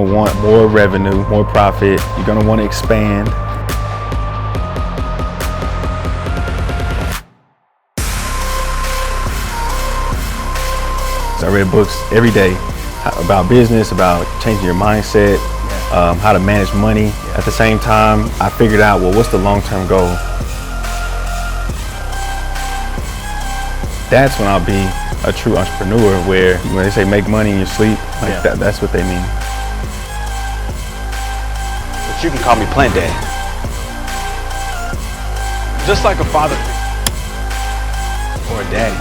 Want more revenue, more profit. You're going to want to expand. So I read books every day about business, about changing your mindset, how to manage money. At the same time, I figured out, well, what's the long-term goal? That's when I'll be a true entrepreneur, where when they say make money in your sleep, like that's what they mean. But you can call me Plant Daddy. Just like a father or a daddy.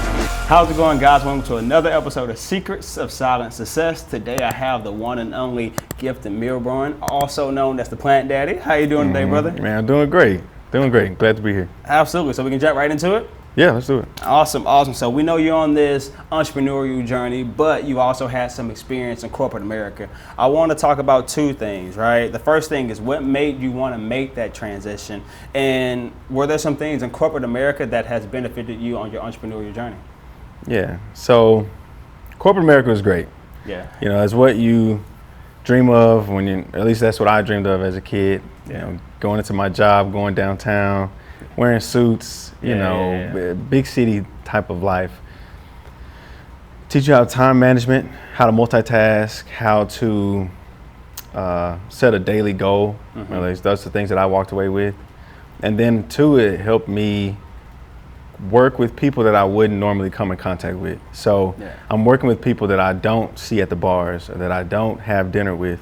How's it going, guys? Welcome to another episode of Secrets of Silent Success. Today I have the one and only Gifton, also known as the Plant Daddy. How you doing today, brother? Man, I'm doing great. Glad to be here. Absolutely. So we can jump right into it? Yeah, let's do it. Awesome. So we know you're on this entrepreneurial journey, but you also had some experience in corporate America. I want to talk about two things, right? The first thing is, what made you want to make that transition? And were there some things in corporate America that has benefited you on your entrepreneurial journey? Yeah, so corporate America was great. Yeah. You know, it's what you dream of when you, at least that's what I dreamed of as a kid. You know, going into my job, going downtown, wearing suits, big city type of life. Teach you how to time management, how to multitask, how to set a daily goal. Mm-hmm. At least those are the things that I walked away with. And then two, it helped me work with people that I wouldn't normally come in contact with. So I'm working with people that I don't see at the bars or that I don't have dinner with.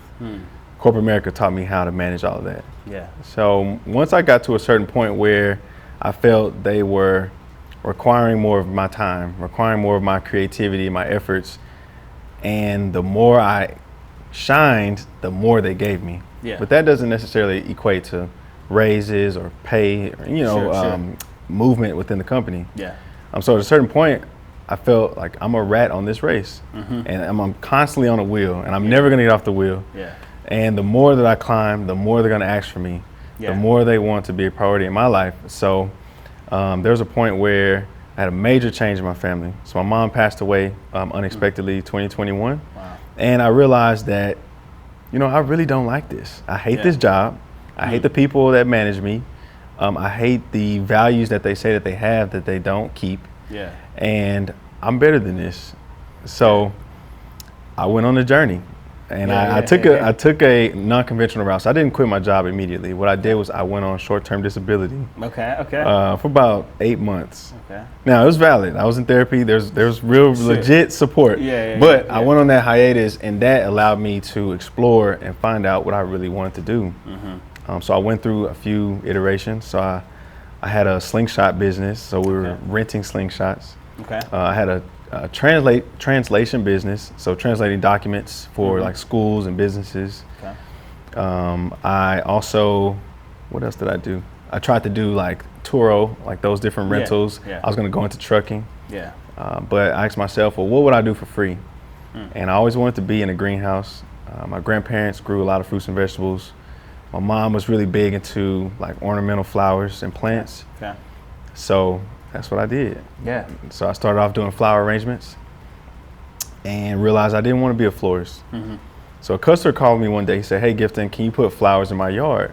Corporate America taught me how to manage all of that. Yeah. So once I got to a certain point where I felt they were requiring more of my time, requiring more of my creativity, my efforts, and the more I shined, the more they gave me. Yeah. But that doesn't necessarily equate to raises or pay, or, movement within the company. Yeah. So at a certain point, I felt like I'm a rat on this race, and I'm constantly on a wheel, and I'm never gonna get off the wheel. Yeah. And the more that I climb, the more they're gonna ask for me. The more they want to be a priority in my life. So there was a point where I had a major change in my family. So my mom passed away unexpectedly 2021. Wow. And I realized that, I really don't like this. I hate this job. I hate the people that manage me. I hate the values that they say that they have that they don't keep. Yeah. And I'm better than this. So I went on a journey. And I took a non-conventional route. So I didn't quit my job immediately. What I did was I went on short-term disability. Okay. For about 8 months. Okay. Now, it was valid. I was in therapy. There's real legit support. But I went on that hiatus, and that allowed me to explore and find out what I really wanted to do. So I went through a few iterations. So I had a slingshot business. So we were renting slingshots. Okay. I had a translation business, so translating documents for like schools and businesses. Okay. I also, what else did I do? I tried to do like Turo, like those different rentals. I was going to go into trucking. But I asked myself, well, what would I do for free? And I always wanted to be in a greenhouse. My grandparents grew a lot of fruits and vegetables. My mom was really big into like ornamental flowers and plants. Okay. So that's what I did. Yeah. So I started off doing flower arrangements and realized I didn't want to be a florist. So a customer called me one day. He said, "Hey, Gifton, can you put flowers in my yard?"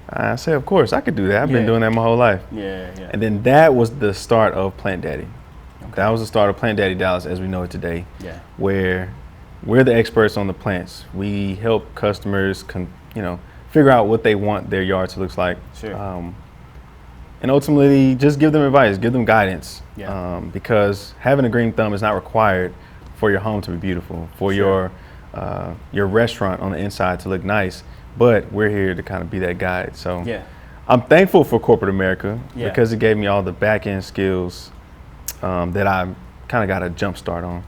I said, "Of course, I could do that. I've been doing that my whole life." And then that was the start of Plant Daddy. That was the start of Plant Daddy Dallas as we know it today. Where we're the experts on the plants. We help customers, figure out what they want their yard to look like. And ultimately, just give them advice, give them guidance, because having a green thumb is not required for your home to be beautiful, for your restaurant on the inside to look nice, but we're here to kind of be that guide. So I'm thankful for corporate America because it gave me all the back end skills that I kind of got a jump start on.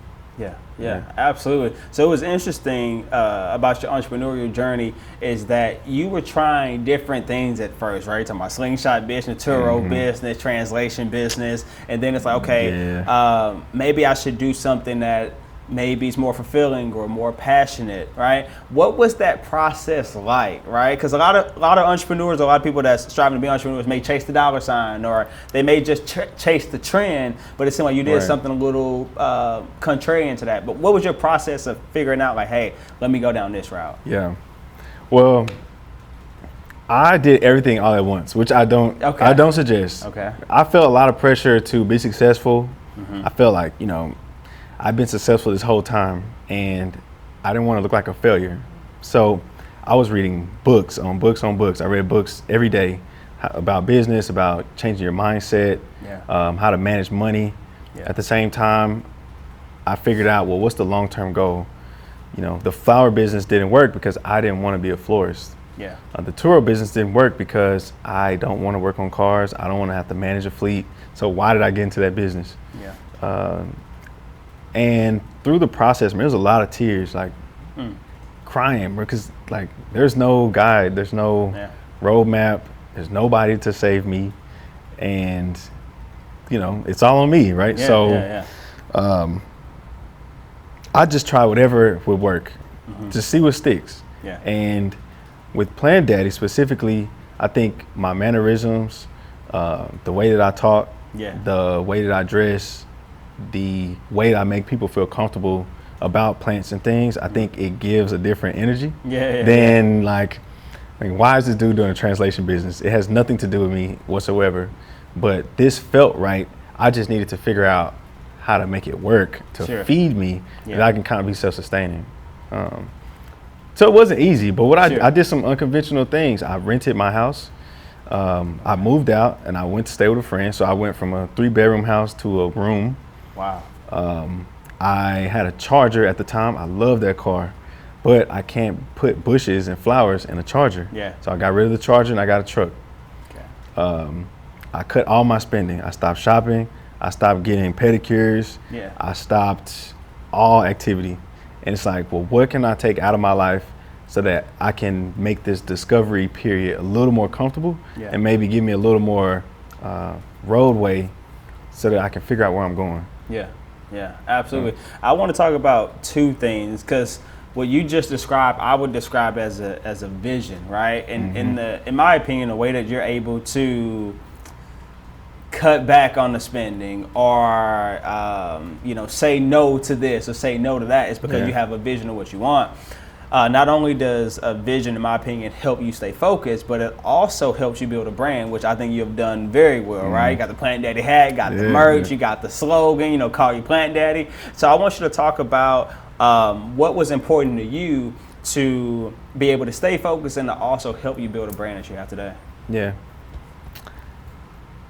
Yeah, absolutely. So it was interesting about your entrepreneurial journey is that you were trying different things at first, right? Talking about slingshot business, Turo business, translation business, and then it's like, okay, maybe I should do something that maybe it's more fulfilling or more passionate, right? What was that process like, right? Because a lot of entrepreneurs, a lot of people that's striving to be entrepreneurs may chase the dollar sign, or they may just chase the trend, but it seemed like you did something a little contrarian to that. But what was your process of figuring out, like, hey, let me go down this route? Yeah, well, I did everything all at once, which I don't suggest. Okay. I felt a lot of pressure to be successful. I felt like, I've been successful this whole time, and I didn't want to look like a failure. So I was reading books on books on books. I read books every day about business, about changing your mindset, how to manage money. At the same time, I figured out, well, what's the long-term goal? The flower business didn't work because I didn't want to be a florist. The tour business didn't work because I don't want to work on cars. I don't want to have to manage a fleet. So why did I get into that business? And through the process, man, there was a lot of tears, like crying, because like there's no guide, there's no roadmap, there's nobody to save me, and it's all on me, right? I just try whatever would work to see what sticks. And with Plant Daddy specifically, I think my mannerisms, the way that I talk, the way that I dress, the way that I make people feel comfortable about plants and things, I think it gives a different energy than like why is this dude doing a translation business? It has nothing to do with me whatsoever, but this felt right. I just needed to figure out how to make it work to feed me, that I can kind of be self-sustaining. So it wasn't easy, but I did some unconventional things. I rented my house. I moved out and I went to stay with a friend. So I went from a 3-bedroom house to a room. Wow. I had a Charger at the time. I love that car, but I can't put bushes and flowers in a Charger. So I got rid of the Charger and I got a truck. I cut all my spending. I stopped shopping. I stopped getting pedicures. I stopped all activity. And it's like, well, what can I take out of my life so that I can make this discovery period a little more comfortable and maybe give me a little more roadway so that I can figure out where I'm going. Yeah, absolutely. I want to talk about two things, because what you just described, I would describe as a vision, right? And in my opinion, the way that you're able to cut back on the spending or say no to this or say no to that is because you have a vision of what you want. Not only does a vision, in my opinion, help you stay focused, but it also helps you build a brand, which I think you have done very well, right? You got the Plant Daddy hat, got the merch, you got the slogan, call you Plant Daddy. So I want you to talk about what was important to you to be able to stay focused and to also help you build a brand that you have today.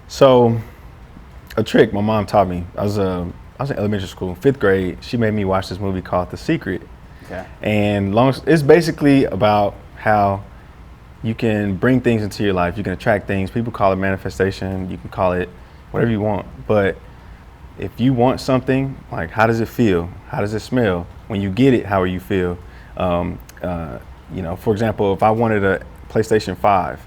So a trick my mom taught me. I was in elementary school, 5th grade. She made me watch this movie called The Secret. And it's basically about how you can bring things into your life. You can attract things. People call it manifestation. You can call it whatever you want. But if you want something, like, how does it feel? How does it smell? When you get it, how will you feel? For example, if I wanted a PlayStation 5,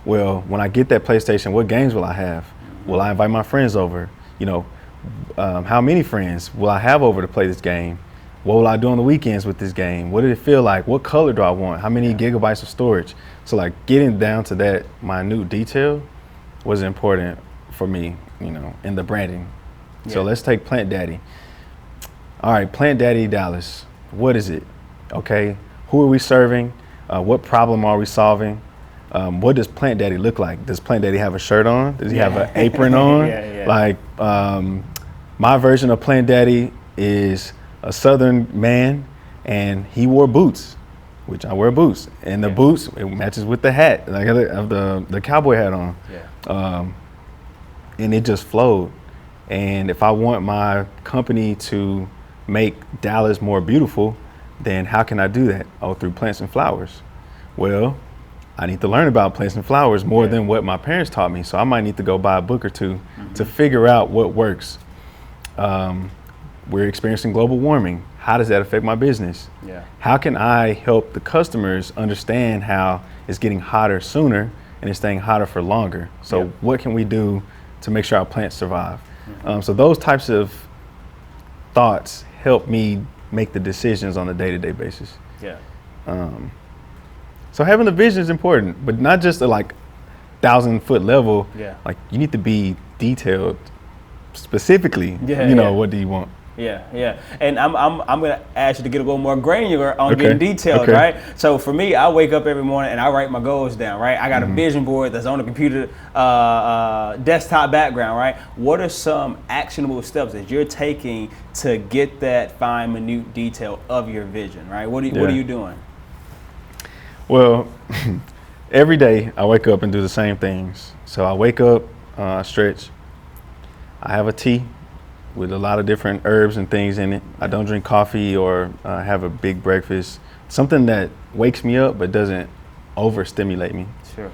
well, when I get that PlayStation, what games will I have? Will I invite my friends over? How many friends will I have over to play this game? What will I do on the weekends with this game? What did it feel like? What color do I want? How many gigabytes of storage? So like getting down to that minute detail was important for me, in the branding. So let's take Plant Daddy. All right, Plant Daddy Dallas. What is it? Okay, who are we serving? What problem are we solving? What does Plant Daddy look like? Does Plant Daddy have a shirt on? Does he have an apron on? Like my version of Plant Daddy is a Southern man, and he wore boots, which I wear boots, and the boots, it matches with the hat, like I have the cowboy hat on, and it just flowed. And if I want my company to make Dallas more beautiful, then how can I do that? Oh, through plants and flowers. Well, I need to learn about plants and flowers more than what my parents taught me. So I might need to go buy a book or two to figure out what works. We're experiencing global warming. How does that affect my business? How can I help the customers understand how it's getting hotter sooner and it's staying hotter for longer? So what can we do to make sure our plants survive? So those types of thoughts help me make the decisions on a day-to-day basis. Yeah. So having a vision is important, but not just a like 1,000-foot level. Yeah. Like you need to be detailed specifically. Yeah, you know, what do you want? Yeah. And I'm gonna ask you to get a little more granular on getting detailed, right? So for me, I wake up every morning and I write my goals down, right? I got a vision board that's on the computer, desktop background, right? What are some actionable steps that you're taking to get that fine, minute detail of your vision, right? What are you doing? Well, every day I wake up and do the same things. So I wake up, stretch. I have a tea with a lot of different herbs and things in it. I don't drink coffee or have a big breakfast. Something that wakes me up but doesn't overstimulate me. Sure.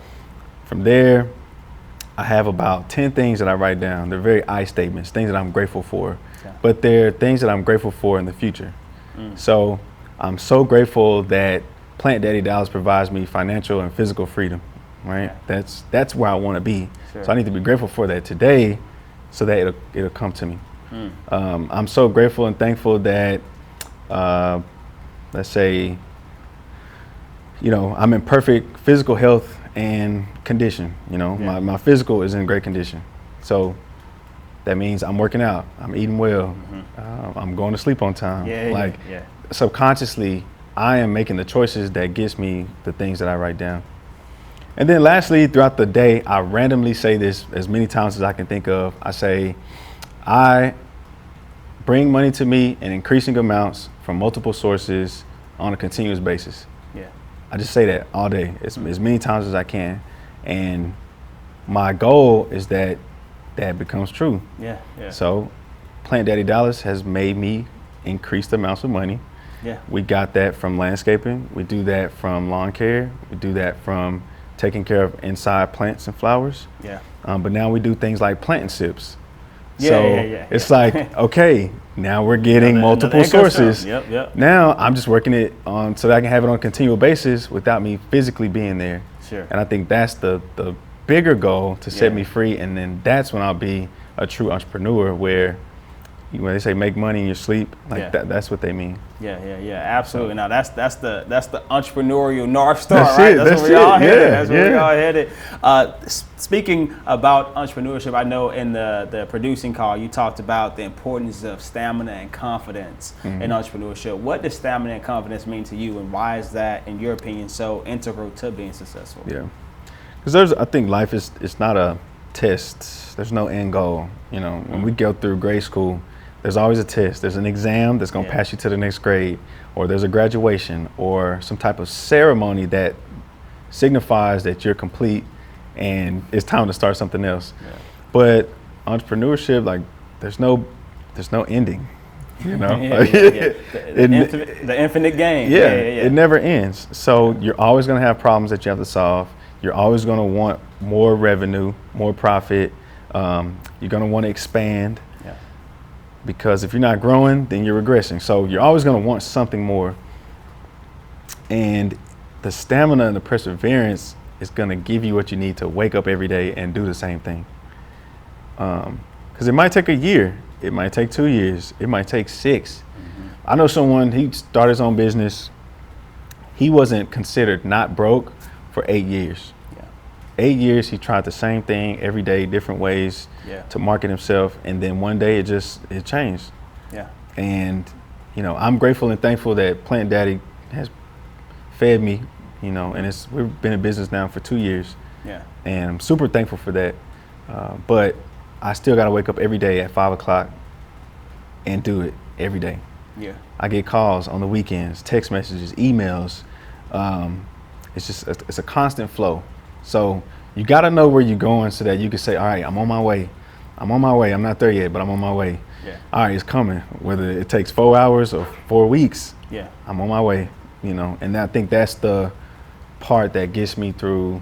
From there, I have about 10 things that I write down. They're very I statements, things that I'm grateful for, but they're things that I'm grateful for in the future. So I'm so grateful that Plant Daddy Dallas provides me financial and physical freedom, right? That's where I want to be. Sure. So I need to be grateful for that today so that it'll come to me. I'm so grateful and thankful that, let's say, you know, I'm in perfect physical health and condition. You know, my physical is in great condition. So that means I'm working out, I'm eating well, I'm going to sleep on time. Subconsciously, I am making the choices that gets me the things that I write down. And then lastly, throughout the day, I randomly say this as many times as I can think of. I say, I bring money to me in increasing amounts from multiple sources on a continuous basis. Yeah. I just say that all day, as many times as I can. And my goal is that becomes true. Yeah. So Plant Daddy Dallas has made me increase the amounts of money. Yeah. We got that from landscaping. We do that from lawn care. We do that from taking care of inside plants and flowers. Yeah. But now we do things like planting sips. Yeah. It's like, okay, now we're getting multiple sources. Yep. Now I'm just working it on so that I can have it on a continual basis without me physically being there. Sure. And I think that's the bigger goal to set me free. And then that's when I'll be a true entrepreneur where when they say make money in your sleep, that's what they mean. Yeah, absolutely. Now that's the entrepreneurial North Star, right? That's where we all headed. That's where we all headed. Speaking about entrepreneurship, I know in the producing call you talked about the importance of stamina and confidence in entrepreneurship. What does stamina and confidence mean to you, and why is that, in your opinion, so integral to being successful? Yeah, because I think life it's not a test. There's no end goal. You know, when we go through grade school, there's always a test. There's an exam that's going to pass you to the next grade, or there's a graduation, or some type of ceremony that signifies that you're complete and it's time to start something else. Yeah. But entrepreneurship, like, there's no ending. You know, the infinite game. It never ends. So you're always going to have problems that you have to solve. You're always going to want more revenue, more profit. You're going to want to expand. Because if you're not growing, then you're regressing. So you're always going to want something more. And the stamina and the perseverance is going to give you what you need to wake up every day and do the same thing. Because it might take a year. It might take 2 years. It might take 6. I know someone, he started his own business. He wasn't considered not broke for 8 years. 8 years, he tried the same thing every day, different ways to market himself. And then one day it changed. Yeah. And, you know, I'm grateful and thankful that Plant Daddy has fed me, you know, and we've been in business now for 2 years. Yeah. And I'm super thankful for that. But I still got to wake up every day at 5 o'clock and do it every day. Yeah. I get calls on the weekends, text messages, emails. It's a constant flow. So you got to know where you're going so that you can say, all right, I'm on my way. I'm not there yet, but I'm on my way. Yeah. All right, it's coming. Whether it takes 4 hours or 4 weeks, I'm on my way, you know. And I think that's the part that gets me through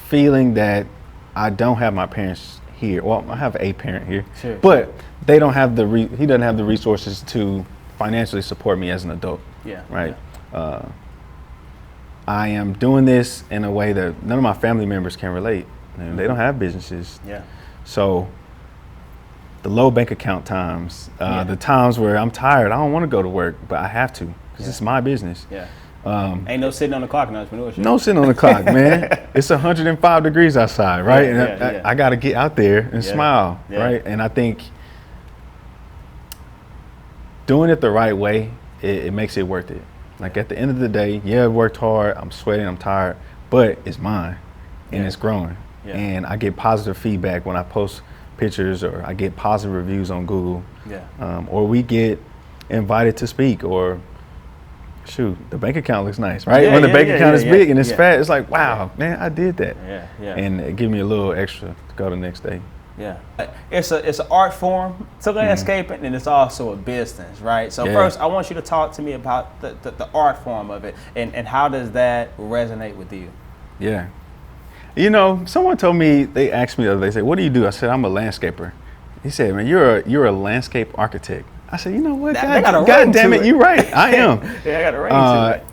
feeling that I don't have my parents here. Well, I have a parent here, but they don't have he doesn't have the resources to financially support me as an adult. Yeah. Right. Yeah. I am doing this in a way that none of my family members can relate. They don't have businesses. Yeah. So the low bank account times, the times where I'm tired, I don't want to go to work, but I have to because it's my business. Yeah. Ain't no sitting on the clock in entrepreneurship. No sitting on the clock, man. It's 105 degrees outside, right? And I got to get out there and smile, right? And I think doing it the right way, it makes it worth it. Like at the end of the day, I worked hard, I'm sweating, I'm tired, but it's mine and it's growing. And I get positive feedback when I post pictures, or I get positive reviews on Google, or we get invited to speak, or shoot, the bank account looks nice, right? When the bank account is big and it's fat, it's like, wow, man, I did that. And it gives me a little extra to go the next day. It's an art form to landscaping, and it's also a business, right? So first, I want you to talk to me about the art form of it, and how does that resonate with you? You know, someone told me, they asked me the other day, they said, what do you do? I said, I'm a landscaper. He said, man, you're a landscape architect. I said, you know what? God damn it, you're right. I am. I got a ring to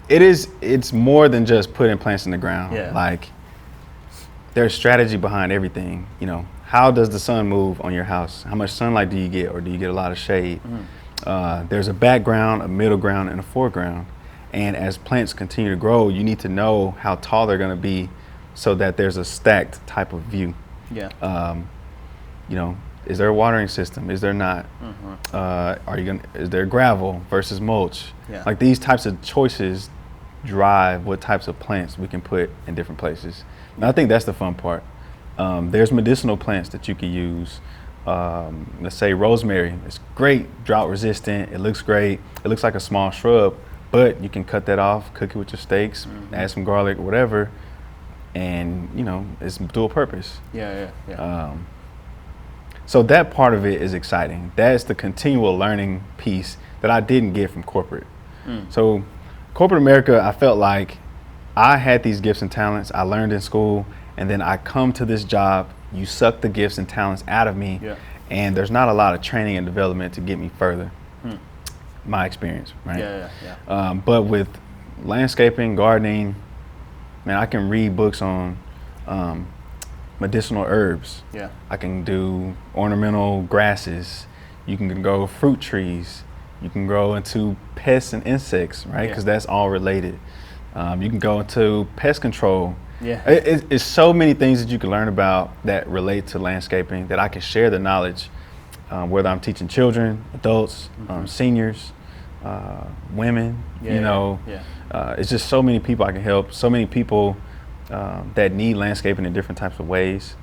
it. It's more than just putting plants in the ground. Like, there's strategy behind everything. You know, how does the sun move on your house? How much sunlight do you get, or do you get a lot of shade? There's a background, a middle ground, and a foreground. And as plants continue to grow, you need to know how tall they're going to be, so that there's a stacked type of view. You know, is there a watering system? Is there not? Is there gravel versus mulch? Like, these types of choices drive what types of plants we can put in different places. And I think that's the fun part. There's medicinal plants that you can use. Let's say rosemary. It's great, drought resistant. It looks great. It looks like a small shrub, but you can cut that off, cook it with your steaks, add some garlic, whatever. And, you know, it's dual purpose. So that part of it is exciting. That's the continual learning piece that I didn't get from corporate. So corporate America, I felt like I had these gifts and talents I learned in school, and then I come to this job, you suck the gifts and talents out of me, and there's not a lot of training and development to get me further. My experience, right? But with landscaping, gardening, man, I can read books on medicinal herbs. I can do ornamental grasses. You can grow fruit trees. You can grow into pests and insects, right? Because that's all related. You can go into pest control. It's so many things that you can learn about that relate to landscaping, that I can share the knowledge, whether I'm teaching children, adults, seniors, women, you know. It's just so many people I can help, so many people that need landscaping in different types of ways.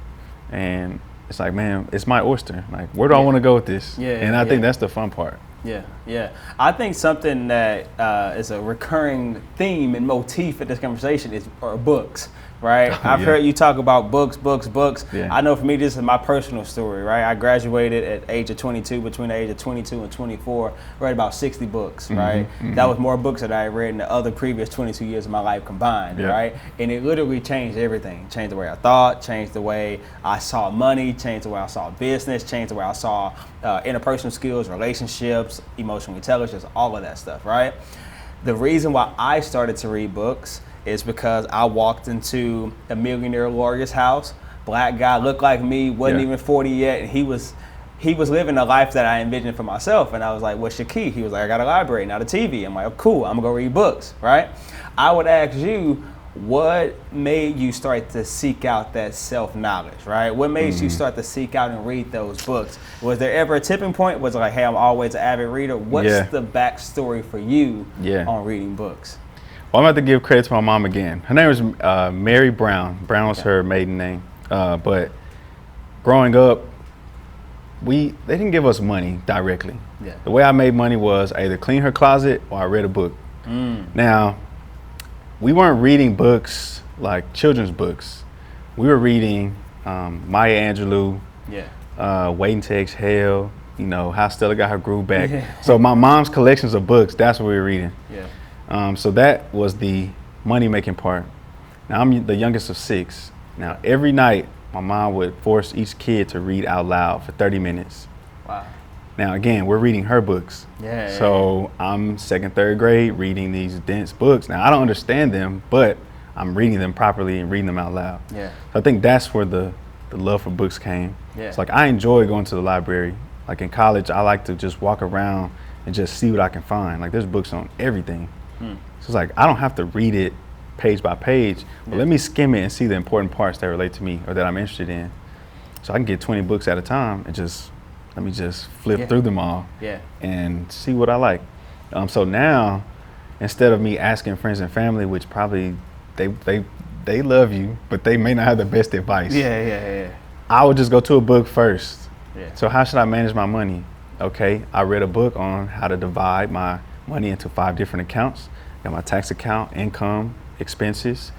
And it's like, man, it's my oyster. Like, where do I want to go with this? And I think that's the fun part. I think something that is a recurring theme and motif in this conversation are books, right? I've heard you talk about books. I know for me, this is my personal story, right? I graduated at the age of 22, between the age of 22 and 24, read about 60 books, right? That was more books that I had read in the other previous 22 years of my life combined, right? And it literally changed everything. Changed the way I thought, changed the way I saw money, changed the way I saw business, changed the way I saw interpersonal skills, relationships, emotional intelligence, all of that stuff, right? The reason why I started to read books is because I walked into a millionaire lawyer's house. Black guy, looked like me, wasn't even 40 yet, and he was living a life that I envisioned for myself. And I was like, what's your key? He was like, I got a library, not a TV. I'm like, oh, cool, I'm gonna go read books, right? I would ask you, what made you start to seek out that self-knowledge, right? What made you start to seek out and read those books? Was there ever a tipping point? Was it like, hey, I'm always an avid reader? What's the backstory for you on reading books? Well, I'm about to give credit to my mom again. Her name was Mary Brown. Brown was her maiden name. But growing up, they didn't give us money directly. The way I made money was I either clean her closet or I read a book. Now, we weren't reading books like children's books. We were reading Maya Angelou, Waiting to Exhale, you know, How Stella Got Her Groove Back. So my mom's collections of books, that's what we were reading. So that was the money-making part. Now, I'm the youngest of 6. Now, every night, my mom would force each kid to read out loud for 30 minutes. Wow. Now, again, we're reading her books. So I'm 2nd, 3rd grade reading these dense books. Now, I don't understand them, but I'm reading them properly and reading them out loud. So I think that's where the the love for books came. Yeah. It's like I enjoy going to the library. Like in college, I like to just walk around and just see what I can find. Like there's books on everything. So it's like I don't have to read it page by page, but let me skim it and see the important parts that relate to me or that I'm interested in. So I can get 20 books at a time and let me just flip through them all and see what I like. So now, instead of me asking friends and family, which probably they love you, but they may not have the best advice. I would just go to a book first. So how should I manage my money? Okay, I read a book on how to divide my money into 5 different accounts. Got my tax account, income, expenses,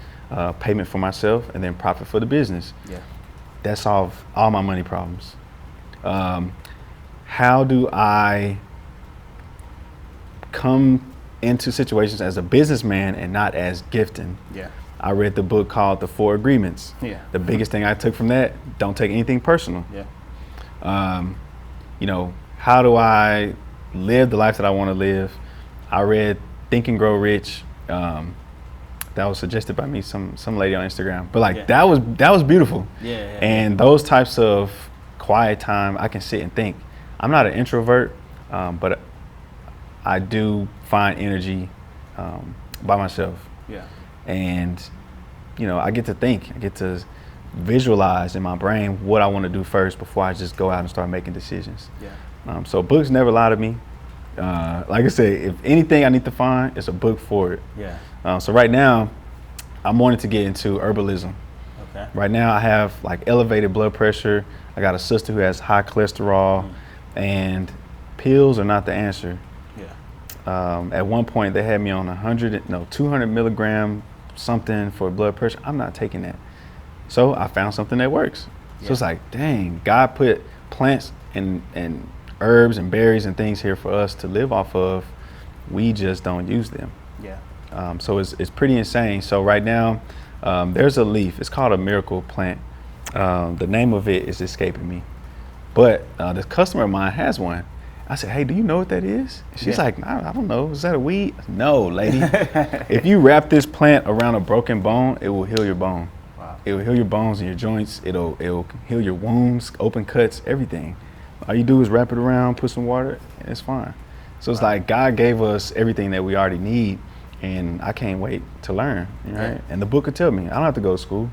payment for myself, and then profit for the business. That solved all my money problems. How do I come into situations as a businessman and not as Gifton? I read the book called The 4 Agreements. The biggest thing I took from that, don't take anything personal. You know, how do I live the life that I want to live? I read Think and Grow Rich. That was suggested by me, some lady on Instagram. But like that was beautiful. And those types of quiet time, I can sit and think. I'm not an introvert, but I do find energy by myself. And you know, I get to think. I get to visualize in my brain what I want to do first before I just go out and start making decisions. So books never lie to me. Like I said, if anything I need to find, it's a book for it. So right now, I'm wanting to get into herbalism. Right now, I have like elevated blood pressure. I got a sister who has high cholesterol, and pills are not the answer. At one point, they had me on 200 milligram something for blood pressure. I'm not taking that. So I found something that works. So it's like, dang, God put plants and herbs and berries and things here for us to live off of. We just don't use them. So it's pretty insane. So right now, there's a leaf. It's called a miracle plant. The name of it is escaping me. But this customer of mine has one. I said, hey, do you know what that is? She's like, nah, I don't know. Is that a weed? No, lady. If you wrap this plant around a broken bone, it will heal your bone. It will heal your bones and your joints. It'll heal your wounds, open cuts, everything. All you do is wrap it around, put some water, and it's fine. So it's like God gave us everything that we already need, and I can't wait to learn, right? And the book will tell me. I don't have to go to school.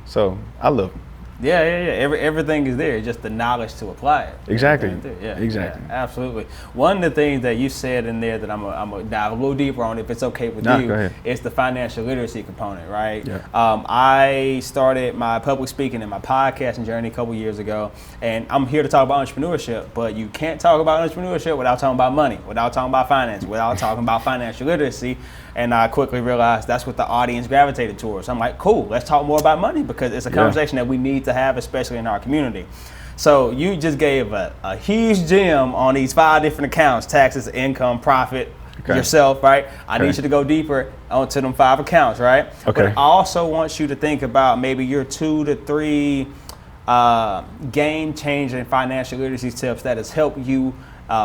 So I love them. Everything is there, just the knowledge to apply it. Exactly. Exactly. Absolutely. One of the things that you said in there that I'm gonna dive a little deeper on, if it's okay with you, is the financial literacy component, right? I started my public speaking and my podcasting journey a couple years ago, and I'm here to talk about entrepreneurship, but you can't talk about entrepreneurship without talking about money, without talking about finance, without talking about financial literacy. And I quickly realized that's what the audience gravitated towards. I'm like, cool, let's talk more about money, because it's a conversation that we need to have, especially in our community. So you just gave a huge gem on these 5 different accounts: taxes, income, profit, yourself, right? I need you to go deeper onto them 5 accounts, right? But I also want you to think about maybe your 2 to 3 game-changing financial literacy tips that has helped you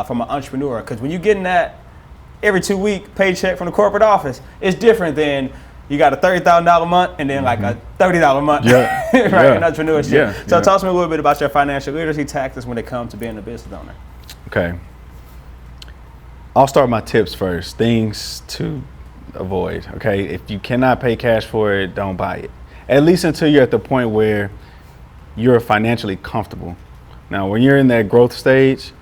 from an entrepreneur. Because when you're getting that every 2-week paycheck from the corporate office, it's different than you got a $30,000 a month and then like a $30 a month, right? In entrepreneurship. So talk to me a little bit about your financial literacy tactics when it comes to being a business owner. Okay. I'll start with my tips first. Things to avoid. Okay. If you cannot pay cash for it, don't buy it. At least until you're at the point where you're financially comfortable. Now, when you're in that growth stage,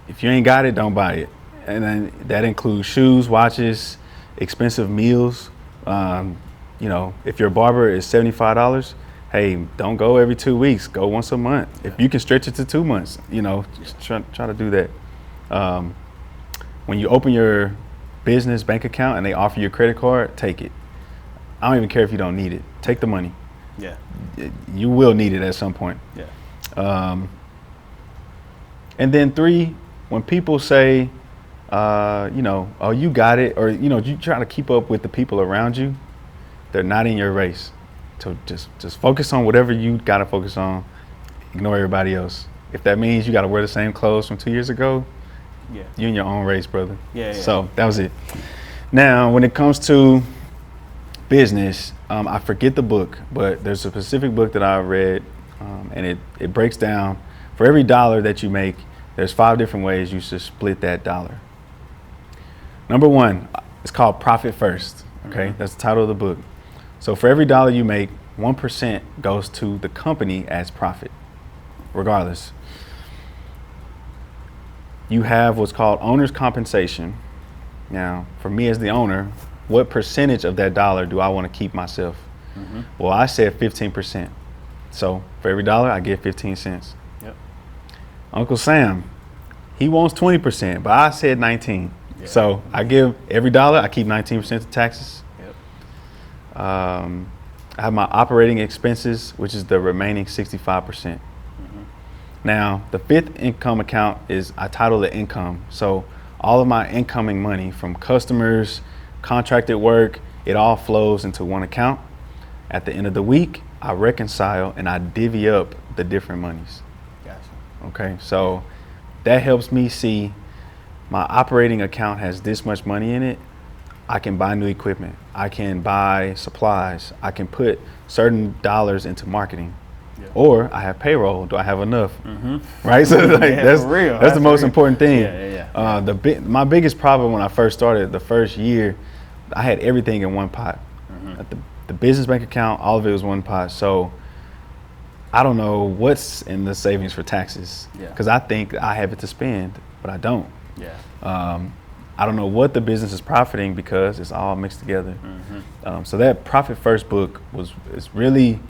if you ain't got it, don't buy it. And then that includes shoes, watches, expensive meals. You know, if your barber is $75, hey, don't go every 2 weeks. Go once a month. If you can stretch it to 2 months, you know, just try to do that. When you open your business bank account and they offer you a credit card, take it. I don't even care if you don't need it. Take the money. You will need it at some point. And then 3, when people say, you know, oh, you got it, or, you know, you try to keep up with the people around you, they're not in your race. So just focus on whatever you got to focus on. Ignore everybody else. If that means you got to wear the same clothes from 2 years ago, you're in your own race, brother. So that was it. Now, when it comes to business, I forget the book, but there's a specific book that I read, and it breaks down, for every dollar that you make, there's 5 different ways you should split that dollar. Number 1, it's called Profit First. Okay, that's the title of the book. So for every dollar you make, 1% goes to the company as profit, regardless. You have what's called owner's compensation. Now, for me as the owner, what percentage of that dollar do I want to keep myself? Well, I said 15%. So for every dollar, I get 15 cents. Yep. Uncle Sam, he wants 20%, but I said 19. Yeah. So I give every dollar, I keep 19% of taxes. Yep. I have my operating expenses, which is the remaining 65%. Now, the 5th income account is, I title it income. So all of my incoming money from customers, contracted work, it all flows into one account. At the end of the week, I reconcile and I divvy up the different monies. Gotcha. Okay, so that helps me see my operating account has this much money in it. I can buy new equipment. I can buy supplies. I can put certain dollars into marketing. Yeah. Or I have payroll. Do I have enough? Right. So like, that's the most important thing. My biggest problem when I first started, the first year, I had everything in one pot. The business bank account, all of it was one pot. So I don't know what's in the savings for taxes because I think I have it to spend, but I don't. I don't know what the business is profiting because it's all mixed together. So that Profit First book is really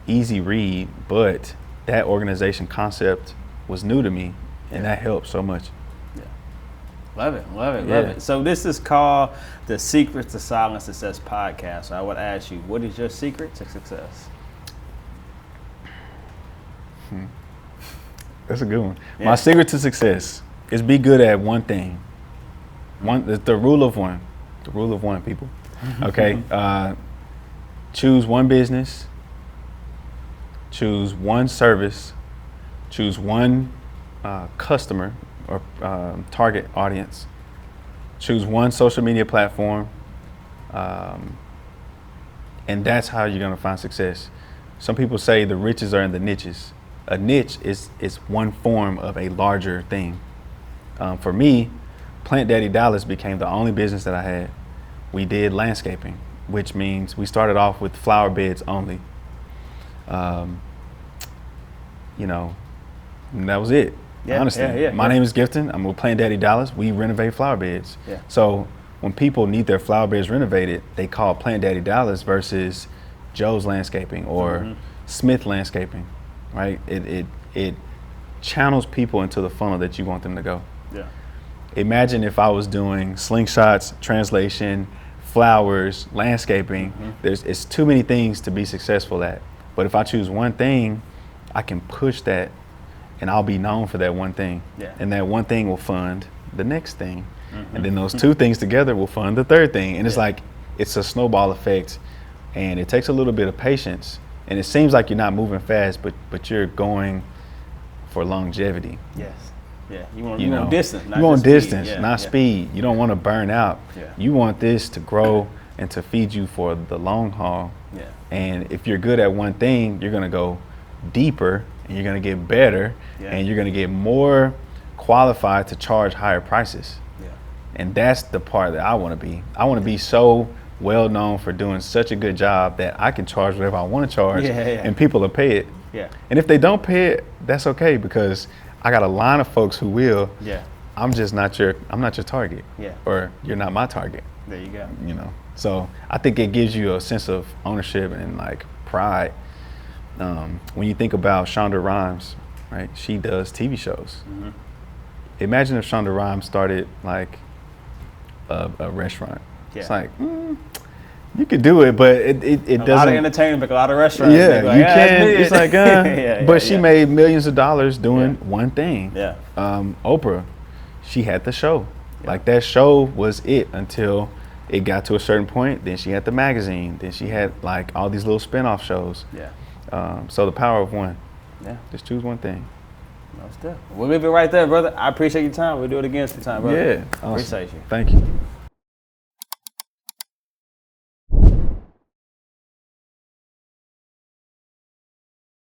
easy read, but that organization concept was new to me, and that helped so much. Love it. So this is called the Secrets to Silent Success podcast. So I would ask you, what is your secret to success? That's a good one. My secret to success is be good at one thing. The rule of one. The rule of one, people. Okay. Choose one business. Choose one service, choose one customer or target audience, choose one social media platform, and that's how you're gonna find success. Some people say the riches are in the niches. A niche is one form of a larger thing. For me, Plant Daddy Dallas became the only business that I had. We did landscaping, which means we started off with flower beds only. And that was it. Honestly, my name is Gifton. I'm with Plant Daddy Dallas. We renovate flower beds. So when people need their flower beds renovated, they call Plant Daddy Dallas versus Joe's Landscaping or Smith Landscaping, right? It channels people into the funnel that you want them to go. Imagine if I was doing slingshots, translation, flowers, landscaping. It's too many things to be successful at. But if I choose one thing, I can push that and I'll be known for that one thing. And that one thing will fund the next thing. And then those two things together will fund the third thing. And it's like, it's a snowball effect, and it takes a little bit of patience. And it seems like you're not moving fast, but you're going for longevity. You want distance. You want distance, not speed. You don't want to burn out. You want this to grow and to feed you for the long haul. And if you're good at one thing, you're gonna go deeper and you're gonna get better and you're gonna get more qualified to charge higher prices. And that's the part that I wanna be. I wanna be so well known for doing such a good job that I can charge whatever I wanna charge and people will pay it. And if they don't pay it, that's okay because I got a line of folks who will. I'm not your target. Or you're not my target. There you go. So I think it gives you a sense of ownership and like pride. When you think about Shonda Rhimes, right? She does TV shows. Imagine if Shonda Rhimes started like a restaurant. It's like, you could do it, but it doesn't. A lot of entertainment, a lot of restaurants. You can. It's like, but she made millions of dollars doing one thing. Oprah, she had the show. Like that show was it until it got to a certain point. Then she had the magazine. Then she had like all these little spin-off shows. So the power of one. Just choose one thing. We'll leave it right there, brother. I appreciate your time. We'll do it again sometime, brother. Awesome. Appreciate you. Thank you.